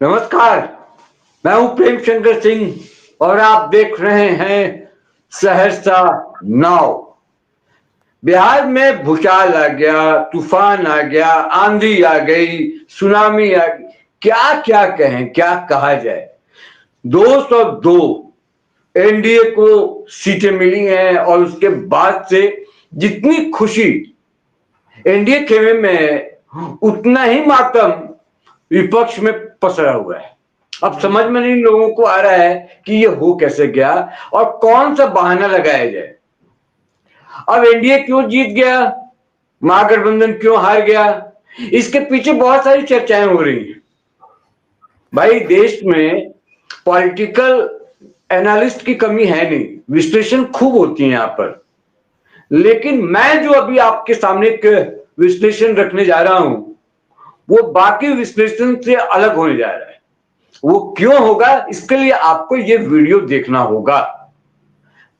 नमस्कार, मैं हूं प्रेम शंकर सिंह और आप देख रहे हैं सहरसा नाव। बिहार में भूचाल आ गया, तूफान आ गया, आंधी आ गई, सुनामी आ गई, क्या क्या कहें, क्या कहा जाए। 202 एनडीए को सीटें मिली हैं और उसके बाद से जितनी खुशी एनडीए खेमे में है उतना ही मातम विपक्ष में पसरा हुआ है। अब समझ में नहीं लोगों को आ रहा है कि ये हो कैसे गया और कौन सा बहाना लगाया जाए। अब एनडीए क्यों जीत गया, महागठबंधन क्यों हार गया, इसके पीछे बहुत सारी चर्चाएं हो रही हैं। भाई, देश में पॉलिटिकल एनालिस्ट की कमी है नहीं, विश्लेषण खूब होती है यहाँ पर। लेकिन मैं जो अभी आपके सामने एक विश्लेषण रखने जा रहा हूं वो बाकी विश्लेषण से अलग होने जा रहा है। वो क्यों होगा, इसके लिए आपको ये वीडियो देखना होगा।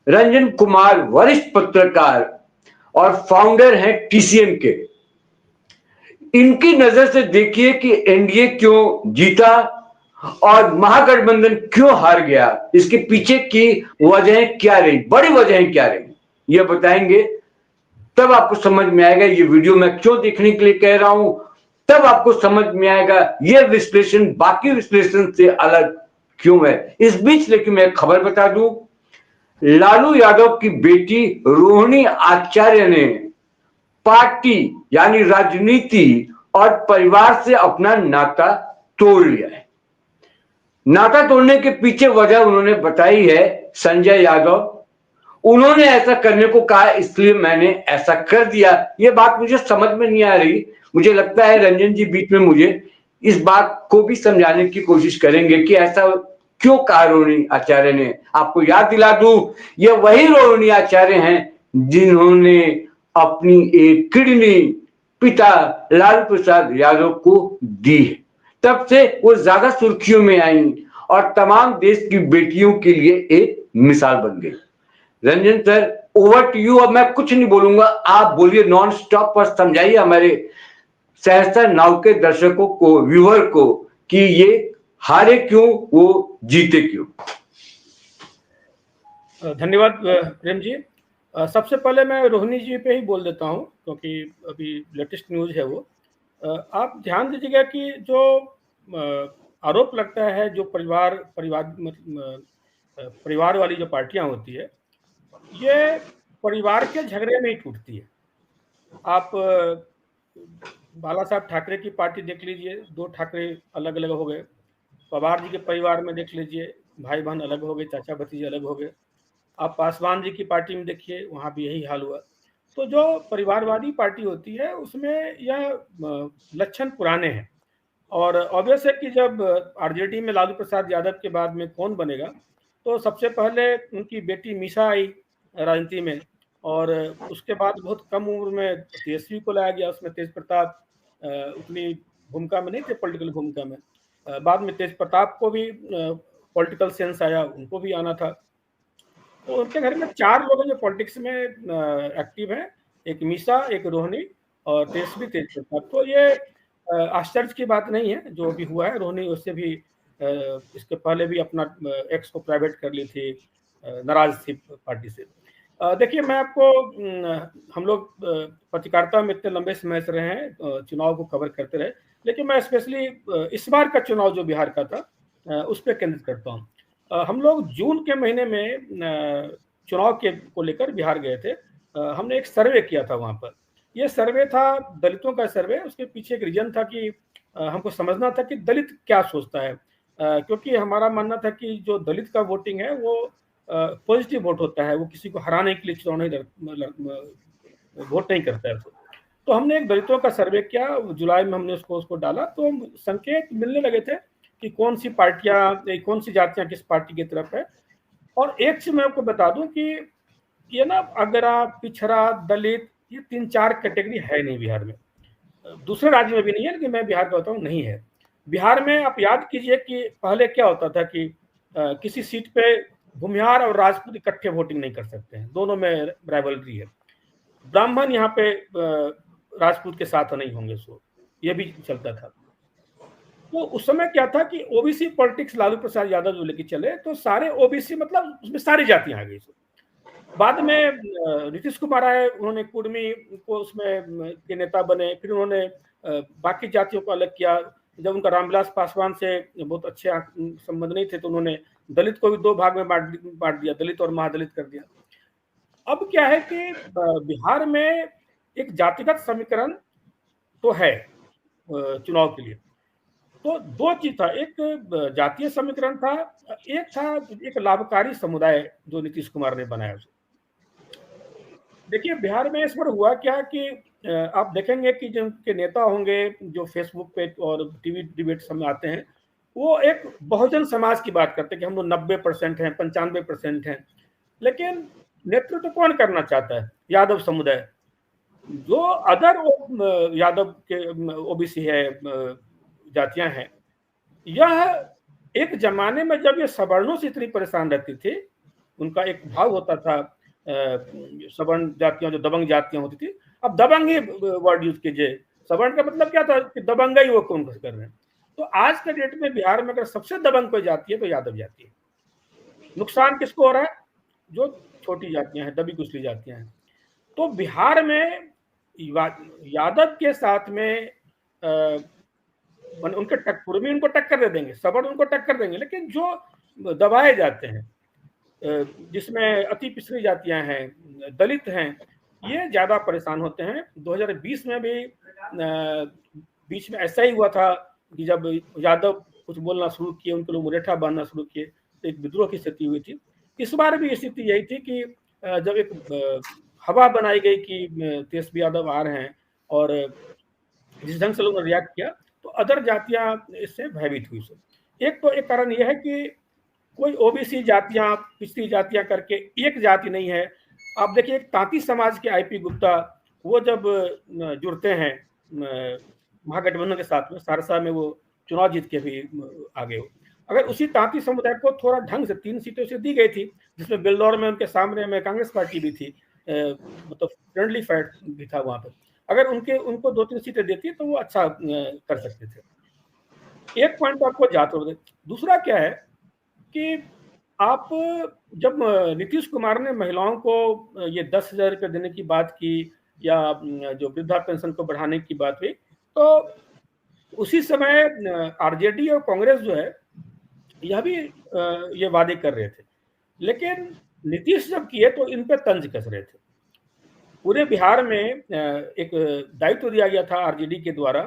रंजन कुमार वरिष्ठ पत्रकार और फाउंडर हैं टीसीएम के। इनकी नजर से देखिए कि एनडीए क्यों जीता और महागठबंधन क्यों हार गया, इसके पीछे की वजहें क्या रही, बड़ी वजहें क्या रही, ये बताएंगे। तब आपको समझ में आएगा ये वीडियो मैं क्यों देखने के लिए कह रहा हूं। तब आपको समझ में आएगा ये विश्लेषण बाकी विश्लेषण से अलग क्यों है। इस बीच लेकिन मैं खबर बता दूं, लालू यादव की बेटी रोहिणी आचार्य ने पार्टी यानी राजनीति और परिवार से अपना नाता तोड़ लिया है। नाता तोड़ने के पीछे वजह उन्होंने बताई है संजय यादव। उन्होंने ऐसा करने को कहा, इसलिए मैंने ऐसा कर दिया। ये बात मुझे समझ में नहीं आ रही। मुझे लगता है रंजन जी बीच में मुझे इस बात को भी समझाने की कोशिश करेंगे कि ऐसा क्यों कहा रोहिणी आचार्य ने। आपको याद दिला दूं, ये वही रोहिणी आचार्य हैं जिन्होंने अपनी एक किडनी पिता लालू प्रसाद यादव को दी है। तब से वो ज्यादा सुर्खियों में आई और तमाम देश की बेटियों के लिए एक मिसाल बन गई। Ranjan sir, over to you. अब मैं कुछ नहीं बोलूंगा, आप बोलिए नॉन स्टॉप पर, समझाइए हमारे सहरसा नाव के दर्शकों को, व्यूअर को कि ये हारे क्यों, वो जीते क्यों। धन्यवाद प्रेम जी। सबसे पहले मैं रोहिणी जी पे ही बोल देता हूं क्योंकि अभी लेटेस्ट न्यूज़ है वो। आप ध्यान दीजिएगा कि जो आरोप लगता है, जो परिवार वाली जो पार्टियां होती है, ये परिवार के झगड़े में ही टूटती है। आप बाला साहब ठाकरे की पार्टी देख लीजिए, 2 ठाकरे अलग अलग हो गए। पवार जी के परिवार में देख लीजिए, भाई बहन अलग हो गए, चाचा भतीजे अलग हो गए। आप पासवान जी की पार्टी में देखिए, वहाँ भी यही हाल हुआ। तो जो परिवारवादी पार्टी होती है उसमें यह लक्षण पुराने हैं और ऑब्वियस है कि जब आरजेडी में लालू प्रसाद यादव के बाद में कौन बनेगा, तो सबसे पहले उनकी बेटी मीसा आई राजनीति में और उसके बाद बहुत कम उम्र में तेजस्वी को लाया गया। उसमें तेज प्रताप उतनी भूमिका में नहीं थे, पॉलिटिकल भूमिका में। बाद में तेज प्रताप को भी पॉलिटिकल सेंस आया, उनको भी आना था। तो उनके घर में 4 लोग जो पॉलिटिक्स में एक्टिव हैं, एक मीसा, एक रोहिणी और तेजस्वी तेज प्रताप। तो ये आश्चर्य की बात नहीं है जो भी हुआ है। रोहिणी उससे भी इसके पहले भी अपना एक्स को प्राइवेट कर ली थी, नाराज थी पार्टी से। देखिए, मैं आपको हम लोग पत्रकारिता में इतने लंबे समय से रहे हैं, चुनाव को कवर करते रहे, लेकिन मैं स्पेशली इस बार का चुनाव जो बिहार का था उस पर केंद्रित करता हूँ। हम लोग जून के महीने में चुनाव के को लेकर बिहार गए थे। हमने एक सर्वे किया था वहाँ पर। ये सर्वे था दलितों का सर्वे। उसके पीछे एक रीजन था कि हमको समझना था कि दलित क्या सोचता है, क्योंकि हमारा मानना था कि जो दलित का वोटिंग है वो पॉजिटिव वोट होता है, वो किसी को हराने के लिए चुनाव नहीं वोट नहीं करता है। तो हमने एक दलितों का सर्वे किया, जुलाई में हमने उसको डाला। तो संकेत मिलने लगे थे कि कौन सी पार्टियां, कौन सी जातियां किस पार्टी की तरफ है। और एक चीज मैं आपको बता दूं कि ये ना अगरा, पिछड़ा, दलित, ये 3-4 कैटेगरी है नहीं बिहार में। दूसरे राज्य में भी नहीं है, लेकिन मैं बिहार का बताऊं नहीं है। बिहार में आप याद कीजिए कि पहले क्या होता था कि किसी सीट पे भूमिहार और राजपूत इकट्ठे वोटिंग नहीं कर सकते हैं, दोनों में राइवलरी है। ब्राह्मण यहाँ पे राजपूत के साथ नहीं होंगे, सो ये भी चलता था। तो उस समय क्या था कि ओबीसी पॉलिटिक्स लालू प्रसाद यादव जो लेके चले, तो सारे ओबीसी मतलब उसमें सारी जातियां आ गई। बाद में नीतीश कुमार आए, उन्होंने कुर्मी को उसमें के नेता बने, फिर उन्होंने बाकी जातियों को अलग किया। जब उनका रामविलास पासवान से बहुत अच्छे संबंध नहीं थे तो उन्होंने दलित को भी दो भाग में बांट दिया, दलित और महादलित कर दिया। अब क्या है कि बिहार में एक जातिगत समीकरण तो है चुनाव के लिए, तो दो चीज था, एक जातीय समीकरण था, एक था एक लाभकारी समुदाय जो नीतीश कुमार ने बनाया। देखिए बिहार में इस बार हुआ क्या कि आप देखेंगे कि जिनके नेता होंगे जो फेसबुक पे और टीवी डिबेट में आते हैं, वो एक बहुजन समाज की बात करते हैं कि हम लोग 90% हैं, 95% हैं, लेकिन नेतृत्व तो कौन करना चाहता है? यादव समुदाय, जो अदर यादव के ओबीसी है, जातियां हैं। यह एक जमाने में जब ये सवर्णों से इतनी परेशान रहती थी, उनका एक भाव होता था सवर्ण जातियां जो दबंग जातियां होती थी, अब दबंग ही वर्ड यूज कीजिए, सवर्ण का मतलब क्या था कि दबंगा ही वो कौन कर रहे हैं। तो आज के डेट में बिहार में अगर सबसे दबंग कोई जाति है तो यादव जाति है। नुकसान किसको हो रहा है? जो छोटी जातियां हैं, दबी कुचली जातियां हैं। तो बिहार में यादव के साथ में उनके कुर्मी उनको टक्कर दे देंगे, सवर्ण उनको टक्कर देंगे, लेकिन जो दबाए जाते हैं, जिसमें अति पिछड़ी जातियां हैं, दलित हैं, ये ज्यादा परेशान होते हैं। 2020 में भी बीच में ऐसा ही हुआ था कि जब यादव कुछ बोलना शुरू किए, उनके लोग मुरेठा बांधना शुरू किए, तो एक विद्रोह की स्थिति हुई थी। इस बार भी स्थिति यही थी कि जब एक हवा बनाई गई कि तेजस्वी यादव आ रहे हैं और जिस ढंग से लोगों ने रिएक्ट किया, तो अदर जातियां इससे भयभीत हुई। एक तो एक कारण यह है कि कोई ओबीसी जातियां, पिछड़ी जातियां करके एक जाति नहीं है। आप देखिए एक तांती समाज के आईपी गुप्ता, वो जब जुड़ते हैं महागठबंधन के साथ में, सहरसा में वो चुनाव जीत के भी आगे हो। अगर उसी तांती समुदाय को थोड़ा ढंग से 3 सीटें उसे दी गई थी, जिसमें बिल्दौर में उनके सामने में कांग्रेस पार्टी भी थी, मतलब फ्रेंडली फाइट भी था वहां पर, अगर उनको 2-3 सीटें देती तो वो अच्छा कर सकते थे। एक पॉइंट आपको याद हो। दूसरा क्या है कि आप जब नीतीश कुमार ने महिलाओं को ये 10,000 रुपये देने की बात की या जो वृद्धा पेंशन को बढ़ाने की बात हुई, तो उसी समय आरजेडी और कांग्रेस जो है यह भी ये वादे कर रहे थे, लेकिन नीतीश जब किए तो इन पे तंज कस रहे थे। पूरे बिहार में एक दायित्व दिया गया था आरजेडी के द्वारा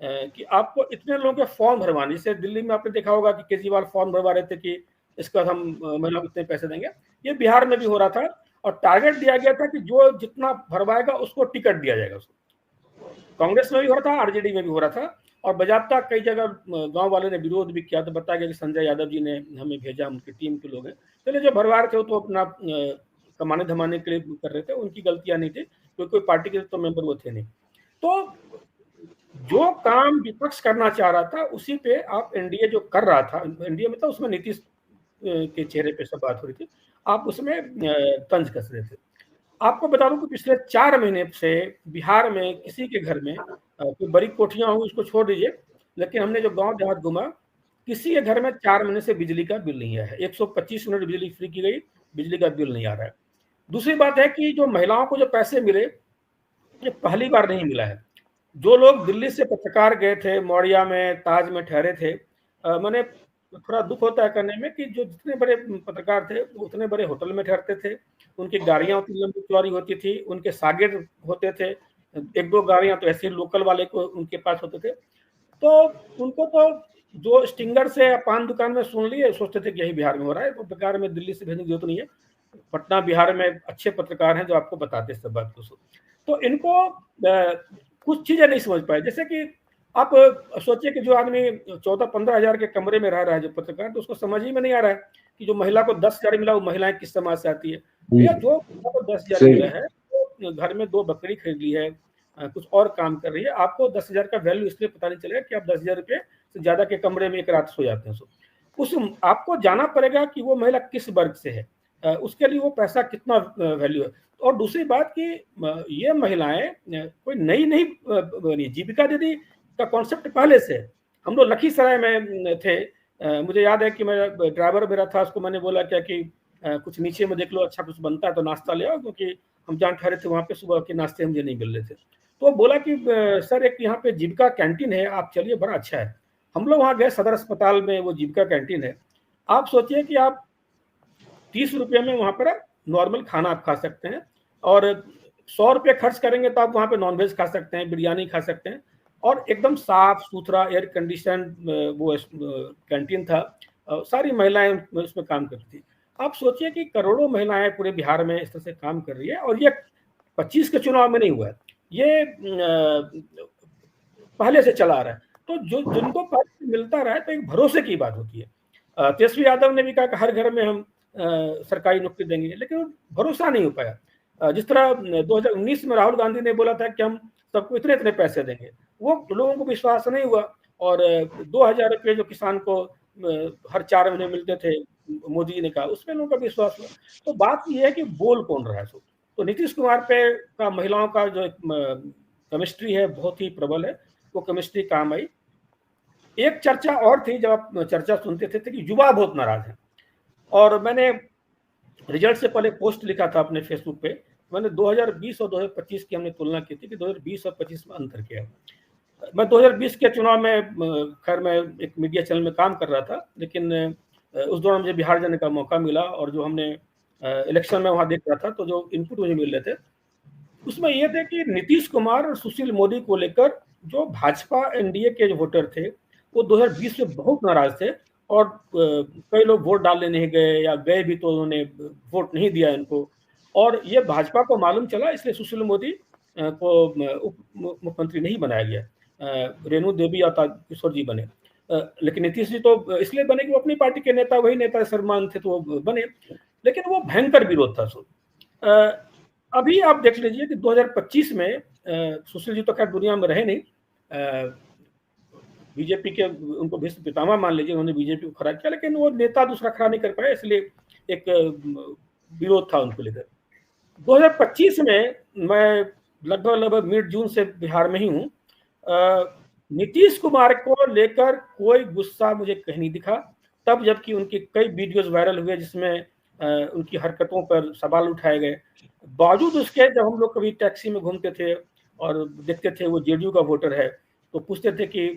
कि आपको इतने लोगों के फॉर्म भरवाने, जैसे दिल्ली में आपने देखा होगा कि केजरीवाल फॉर्म भरवा रहे थे कि इसका हम महिलाओं को इतने पैसे देंगे, ये बिहार में भी हो रहा था और टारगेट दिया गया था कि जो जितना भरवाएगा उसको टिकट दिया जाएगा। उसको कांग्रेस में भी हो रहा था, आरजेडी में भी हो रहा था, और बजाबता कई जगह गांव वाले ने विरोध भी किया, तो बताया गया कि संजय यादव जी ने हमें भेजा, उनकी टीम के लोग हैं। चलिए जो भरवा रहे थे तो अपना कमाने धमाने के लिए कर रहे थे, उनकी गलतियां नहीं थी, क्योंकि कोई पार्टी के तो मेंबर वो थे नहीं। तो जो काम विपक्ष करना चाह रहा था उसी पे आप एनडीए जो कर रहा था, एनडीए मतलब उसमें नीतीश के चेहरे पे सब बात हो रही थी, आप उसमें तंज कस रहे थे। आपको बता दूं कि पिछले 4 महीने से बिहार में किसी के घर में कोई बड़ी कोठियां होंगी उसको छोड़ दीजिए, लेकिन हमने जो गांव देहात घूमा, किसी के घर में 4 महीने से बिजली का बिल नहीं आया है। 125 यूनिट बिजली फ्री की गई, बिजली का बिल नहीं आ रहा है। दूसरी बात है कि जो महिलाओं को जो पैसे मिले, ये पहली बार नहीं मिला है। जो लोग दिल्ली से पत्रकार गए थे, मौड़िया में, ताज में ठहरे थे, मैंने थोड़ा दुख होता है कहने में कि जो जितने बड़े पत्रकार थे वो उतने बड़े होटल में ठहरते थे, उनकी गाड़ियां उतनी लंबी चौड़ी होती थी, उनके शागिर्द होते थे, 1-2 गाड़ियां तो ऐसे लोकल वाले को उनके पास होते थे। तो उनको तो जो स्टिंगर से पान दुकान में सुन लिए, सोचते थे कि यही बिहार में हो रहा है, तो पत्रकार में दिल्ली से भेजने की जरूरत नहीं है। पटना बिहार में अच्छे पत्रकार हैं जो आपको बताते सब बात को। तो इनको कुछ चीजें नहीं समझ पाए, जैसे कि आप सोचिए कि जो आदमी 14-15 हजार के कमरे में रह रहा है जो पत्रकार, तो उसको समझ ही में नहीं आ रहा है कि जो महिला को 10,000 मिला वो महिलाएं किस समाज से आती है, या जो को 10,000 मिला है तो घर में 2 बकरी खरीद ली है, कुछ और काम कर रही है, आपको 10,000 का वैल्यू इसलिए पता नहीं चलेगा कि आप 10,000 रुपये से ज्यादा के कमरे में एक रात सो जाते हैं। उस आपको जाना पड़ेगा कि वो महिला किस वर्ग से है, उसके लिए वो पैसा कितना वैल्यू है। और दूसरी बात कि ये महिलाएं कोई नई नहीं बनी, जीविका दीदी का कॉन्सेप्ट पहले से, हम लोग लखीसराय में थे, मुझे याद है कि मेरा ड्राइवर मेरा था, उसको मैंने बोला क्या कि कुछ नीचे में देख लो, अच्छा कुछ बनता है तो नाश्ता ले आओ, क्योंकि हम जहाँ ठहरे थे वहाँ पे सुबह के नाश्ते मुझे नहीं मिल रहे थे। तो बोला कि सर एक यहाँ पे जीविका कैंटीन है, आप चलिए, बड़ा अच्छा है। हम लोग वहाँ गए, सदर अस्पताल में वो जीविका कैंटीन है। आप सोचिए कि आप 30 रुपये में वहाँ पर नॉर्मल खाना आप खा सकते हैं, और 100 रुपये खर्च करेंगे तो आप वहाँ पे नॉनवेज खा सकते हैं, बिरयानी खा सकते हैं, और एकदम साफ सुथरा एयर कंडीशन वो कैंटीन था। सारी महिलाएं उसमें काम करती थी। आप सोचिए कि करोड़ों महिलाएं पूरे बिहार में इस तरह से काम कर रही है, और ये 25 के चुनाव में नहीं हुआ है, ये पहले से चला आ रहा है। तो जो जिनको पैसा मिलता रहा है तो एक भरोसे की बात होती है। तेजस्वी यादव ने भी कहा कि हर घर में हम सरकारी नौकरी देंगे, लेकिन भरोसा नहीं हो पाया। जिस तरह 2019 में राहुल गांधी ने बोला था कि हम सबको इतने इतने पैसे देंगे, वो लोगों को विश्वास नहीं हुआ, और 2000 रुपये जो किसान को हर 4 महीने मिलते थे, मोदी जी ने कहा, उसमें लोगों का विश्वास हुआ। तो बात यह है कि बोल कौन रहा है। तो नीतीश कुमार पे का महिलाओं का जो केमिस्ट्री है बहुत ही प्रबल है, वो केमिस्ट्री काम आई। एक चर्चा और थी, जब आप चर्चा सुनते थे कि युवा बहुत नाराज है, और मैंने रिजल्ट से पहले पोस्ट लिखा था अपने फेसबुक पे। मैंने 2020 और 2025 की हमने तुलना की थी कि 2020 और 25 में अंतर क्या है। मैं 2020 के चुनाव में खैर मैं एक मीडिया चैनल में काम कर रहा था, लेकिन उस दौरान मुझे बिहार जाने का मौका मिला, और जो हमने इलेक्शन में वहाँ देख रहा था, तो जो इनपुट मुझे मिल रहे थे उसमें यह थे कि नीतीश कुमार और सुशील मोदी को लेकर जो भाजपा एनडीए के जो वोटर थे वो 2020 में बहुत नाराज थे, और कई लोग वोट डालने नहीं गए, या गए भी तो उन्होंने वोट नहीं दिया इनको, और ये भाजपा को मालूम चला, इसलिए सुशील मोदी को उप मुख्यमंत्री नहीं बनाया गया। रेणु देवी और किशोर जी बने, लेकिन नीतीश जी तो इसलिए बने कि वो अपनी पार्टी के नेता, वही नेता सम्मान थे तो वो बने, लेकिन वो भयंकर विरोध था। अभी आप देख लीजिए कि 2025 में सुशील जी तो खैर दुनिया में रहे नहीं, बीजेपी के उनको भीष्म पितामह मान लीजिए, उन्होंने बीजेपी को खड़ा किया, लेकिन वो नेता दूसरा खड़ा नहीं कर पाया, इसलिए एक विरोध था उनको लेकर। 2025 में मैं लगभग मिड जून से बिहार में ही हूँ। नीतीश कुमार को लेकर कोई गुस्सा मुझे कहीं नहीं दिखा, तब जबकि उनके कई वीडियोस वायरल हुए जिसमें उनकी हरकतों पर सवाल उठाए गए। बावजूद उसके जब हम लोग कभी टैक्सी में घूमते थे और देखते थे वो जेडीयू का वोटर है, तो पूछते थे कि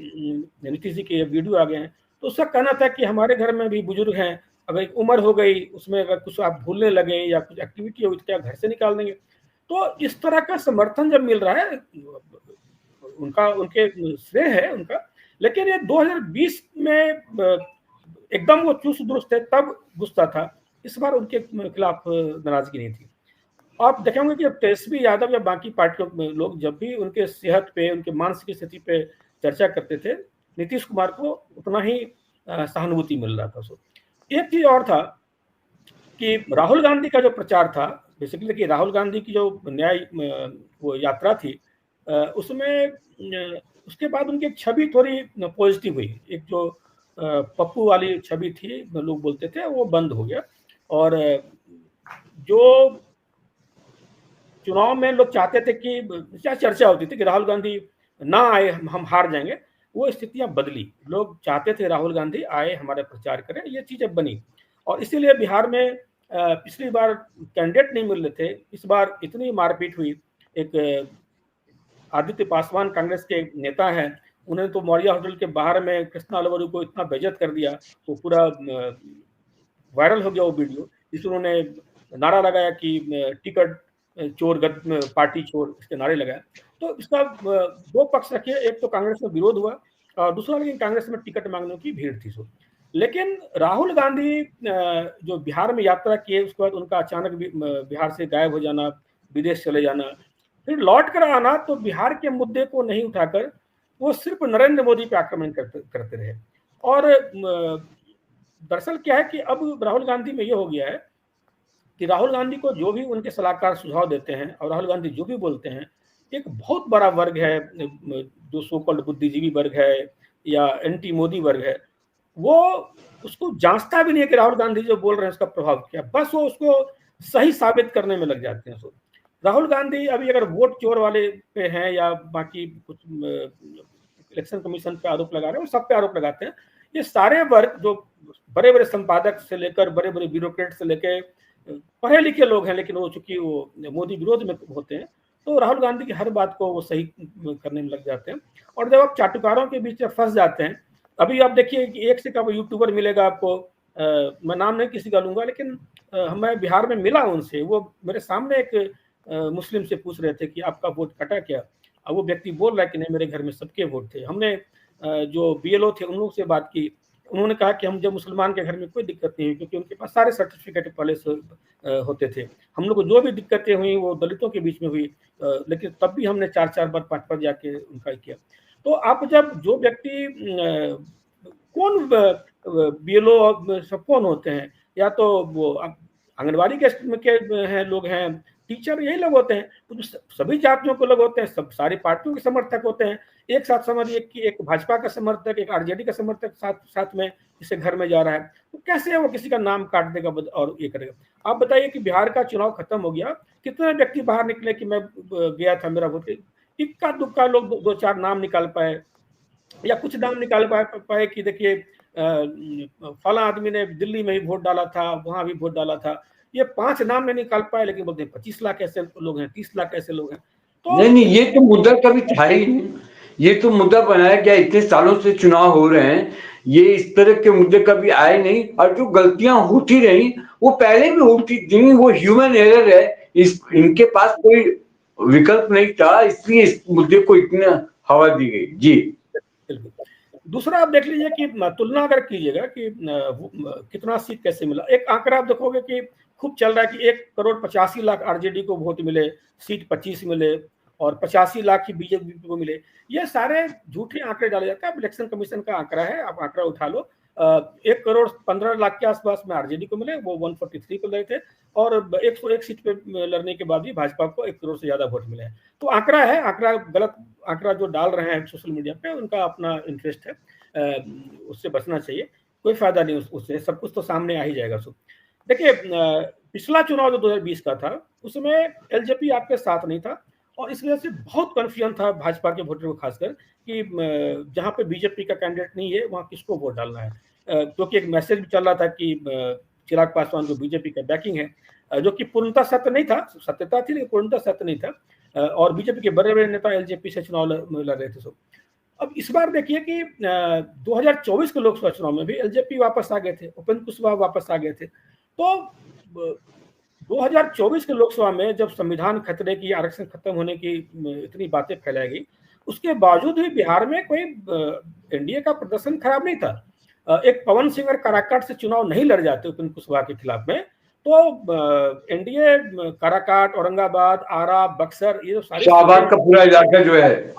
नीतीश जी के वीडियो आ गए हैं, तो उसका कहना था कि हमारे घर में भी बुजुर्ग हैं, अगर एक उम्र हो गई, उसमें अगर कुछ आप भूलने लगे या कुछ एक्टिविटी हुई तो क्या घर से निकाल देंगे। तो इस तरह का समर्थन जब मिल रहा है, उनका उनके श्रेय है उनका, लेकिन ये 2020 में एकदम वो चुस्त दुरुस्त थे, तब गुस्सा था, इस बार उनके खिलाफ नाराजगी नहीं थी। आप देखेंगे कि तेजस्वी यादव या बाकी पार्टियों में लोग जब भी उनके सेहत पे, उनके मानसिक स्थिति पे चर्चा करते थे, नीतीश कुमार को उतना ही सहानुभूति मिल रहा था। एक चीज और था कि राहुल गांधी का जो प्रचार था, बेसिकली कि राहुल गांधी की जो न्याय वो यात्रा थी, उसमें उसके बाद उनकी छवि थोड़ी पॉजिटिव हुई। एक जो पप्पू वाली छवि थी, लोग बोलते थे, वो बंद हो गया, और जो चुनाव में लोग चाहते थे कि क्या चर्चा होती थी कि राहुल गांधी ना आए, हम हार जाएंगे, वो स्थितियां बदली। लोग चाहते थे राहुल गांधी आए, हमारा प्रचार करें, ये चीजें बनी, और इसीलिए बिहार में पिछली बार कैंडिडेट नहीं मिल रहे थे, इस बार इतनी मारपीट हुई। एक आदित्य पासवान कांग्रेस के नेता हैं, उन्होंने तो मौर्या होटल के बाहर में कृष्णा अलवरू को इतना बेइज्जत कर दिया, वो पूरा वायरल हो गया वो वीडियो, जिसमें उन्होंने नारा लगाया कि टिकट चोर, पार्टी चोर, इसके नारे लगाए। तो इसका दो पक्ष रखिए, एक तो कांग्रेस में विरोध हुआ, और दूसरा लेकिन कांग्रेस में टिकट मांगने की भीड़ थी। लेकिन राहुल गांधी जो बिहार में यात्रा किए, उसके बाद उनका अचानक बिहार से गायब हो जाना, विदेश चले जाना, फिर लौट कर आना, तो बिहार के मुद्दे को नहीं उठाकर वो सिर्फ नरेंद्र मोदी पे आक्रमण करते रहे। और दरअसल क्या है कि अब राहुल गांधी में ये हो गया है कि राहुल गांधी को जो भी उनके सलाहकार सुझाव देते हैं, और राहुल गांधी जो भी बोलते हैं, एक बहुत बड़ा वर्ग है, जो सो कॉल्ड बुद्धिजीवी वर्ग है या एंटी मोदी वर्ग है, वो उसको जांचता भी नहीं है कि राहुल गांधी जो बोल रहे हैं उसका प्रभाव क्या, बस वो उसको सही साबित करने में लग जाते हैं। राहुल गांधी अभी अगर वोट चोर वाले पे हैं या बाकी कुछ इलेक्शन कमीशन पे आरोप लगा रहे हैं और सब पे आरोप लगाते हैं। ये सारे वर्ग जो बड़े बड़े संपादक से लेकर बड़े बड़े ब्यूरोक्रेट से लेकर पढ़े लिखे लोग हैं, लेकिन वो चूंकि वो मोदी विरोध में होते हैं, तो राहुल गांधी की हर बात को वो सही करने में लग जाते हैं। और जब आप चाटुकारों के बीच में फंस जाते हैं, अभी आप देखिए कि एक से का यूट्यूबर मिलेगा आपको, मैं नाम नहीं किसी का लूंगा, लेकिन मैं बिहार में मिला उनसे, वो मेरे सामने एक मुस्लिम से पूछ रहे थे कि आपका वोट कटा क्या। अब वो व्यक्ति बोल रहा है कि नहीं, मेरे घर में सबके वोट थे। हमने जो बीएलओ थे उन लोगों से बात की, उन्होंने कहा कि हम जब मुसलमान के घर में कोई दिक्कत नहीं हुई, क्योंकि उनके पास सारे सर्टिफिकेट पहले से होते थे। हम लोग को जो भी दिक्कतें हुई वो दलितों के बीच में हुई, लेकिन तब भी हमने 4-4 बार 5 बार जाके उनका किया। तो आप जब जो व्यक्ति कौन बीएलओ सब कौन होते हैं, या तो वो आंगनबाड़ी के हैं लोग हैं, टीचर यही लोग होते हैं, तो सभी जातियों के लोग होते हैं, सब सारी पार्टियों के समर्थक होते हैं। एक साथ समझिए कि एक भाजपा का समर्थक, एक आरजेडी का समर्थक साथ में किसी घर में जा रहा है, तो कैसे वो किसी का नाम काट देगा और ये करेगा। आप बताइए कि बिहार का चुनाव खत्म हो गया, कितने व्यक्ति बाहर निकले कि मैं गया था, मेरा वोट, इक्का दुक्का लोग 2-4 नाम निकाल पाए, या कुछ नाम निकाल पाए कि देखिए फला आदमी ने दिल्ली में ही वोट डाला था, वहां भी वोट डाला था। ये 5 नाम नहीं निकाल पाए, लेकिन बोलते हैं 25 लाख ऐसे लोग हैं, 30 लाख ऐसे लोग हैं। तो नहीं, ये तो मुद्दा कभी था ही नहीं। ये तो मुद्दा बनाया गया, इतने सालों से चुनाव हो रहे हैं, ये इस तरह के मुद्दे कभी आए नहीं। और जो गलतियां होती रही वो पहले भी होती थी, वो ह्यूमन एरर है। इनके पास कोई विकल्प नहीं था, इसलिए इस मुद्दे को इतना हवा दी गई। जी दूसरा आप देख लीजिए कि तुलना अगर कीजिएगा कि कितना सीट कैसे मिला, एक आंकड़ा आप देखोगे कि खूब चल रहा है कि 1,85,00,000 आरजेडी को वोट मिले, सीट 25 मिले, और 85 लाख ही बीजेपी को मिले। ये सारे झूठे आंकड़े डाले जाते हैं। अब इलेक्शन कमीशन का आंकड़ा है, आप आंकड़ा उठा लो, 1,15,00,000 के आसपास में आरजेडी को मिले, वो 143 को लड़े थे, और 101 सीट पे लड़ने के बाद भी भाजपा को 1 करोड़ से ज्यादा वोट मिले हैं। तो आंकड़ा है, आंकड़ा गलत आंकड़ा जो डाल रहे हैं सोशल मीडिया पे, उनका अपना इंटरेस्ट है, उससे बचना चाहिए, कोई फायदा नहीं उससे, सब कुछ तो सामने आ ही जाएगा। देखिए पिछला चुनाव जो 2020 का था, उसमें एलजेपी आपके साथ नहीं था, और इस वजह से बहुत कन्फ्यूजन था भाजपा के वोटर को, खासकर कि जहां पे बीजेपी का कैंडिडेट नहीं है वहां किसको वोट डालना है, क्योंकि एक मैसेज भी चल रहा था कि चिराग पासवान को बीजेपी का बैकिंग है, जो कि पूर्णतः सत्य नहीं था, सत्यता थी लेकिन पूर्णतः सत्य नहीं था, और बीजेपी के बड़े बड़े नेता एलजेपी से चुनाव लड़ रहे थे सब। अब इस बार देखिए कि 2024 के लोकसभा चुनाव में भी एलजेपी वापस आ गए थे, उपेंद्र कुशवाहा वापस आ गए थे। तो 2024 के लोकसभा में जब संविधान खतरे की, आरक्षण खत्म होने की इतनी बातें फैलाई गई, उसके बावजूद भी बिहार में कोई एनडीए का प्रदर्शन खराब नहीं था। एक पवन सिंह अगर काराकाट से चुनाव नहीं लड़ जाते उपेंद्र कुशवाहा के खिलाफ में, तो एनडीए काराकाट, औरंगाबाद, आरा, बक्सर, ये सारे शाहबाद का पूरा इलाका जो है,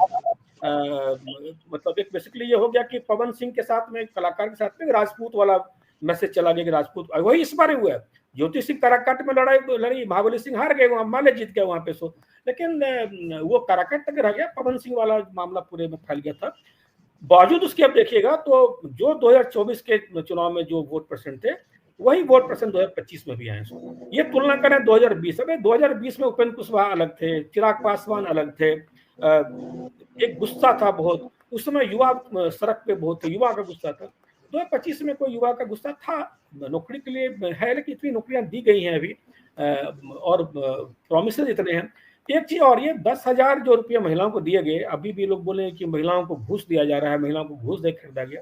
मतलब एक बेसिकली ये हो गया कि पवन सिंह के साथ में, कलाकार के साथ में राजपूत वाला मैसेज चला गया कि राजपूत, वही इस बार हुआ है। ज्योति सिंह काराकाट में लड़ी, महाबली सिंह हार गए, वहां माले जीत गए वहां पे, सो लेकिन वो काराकाट तक रह गया, पवन सिंह वाला मामला पूरे में फैल गया था। बावजूद उसके आप देखिएगा तो जो 2024 के चुनाव में जो वोट परसेंट थे, वही वोट परसेंट 2025 में भी आए। ये तुलना करें 2020 में, 2020 में उपेंद्र कुशवाहा अलग थे, चिराग पासवान अलग थे, एक गुस्सा था बहुत, उस समय युवा सड़क पे बहुत थे, युवा का गुस्सा था। 2025 में कोई युवा का गुस्सा था, नौकरी के लिए है, लेकिन इतनी नौकरियां दी गई हैं अभी, और प्रॉमिसेस इतने हैं। एक चीज और, ये 10,000 जो रुपये महिलाओं को दिए गए, अभी भी लोग बोले कि महिलाओं को घूस दिया जा रहा है, महिलाओं को घूस दे खरीदा गया।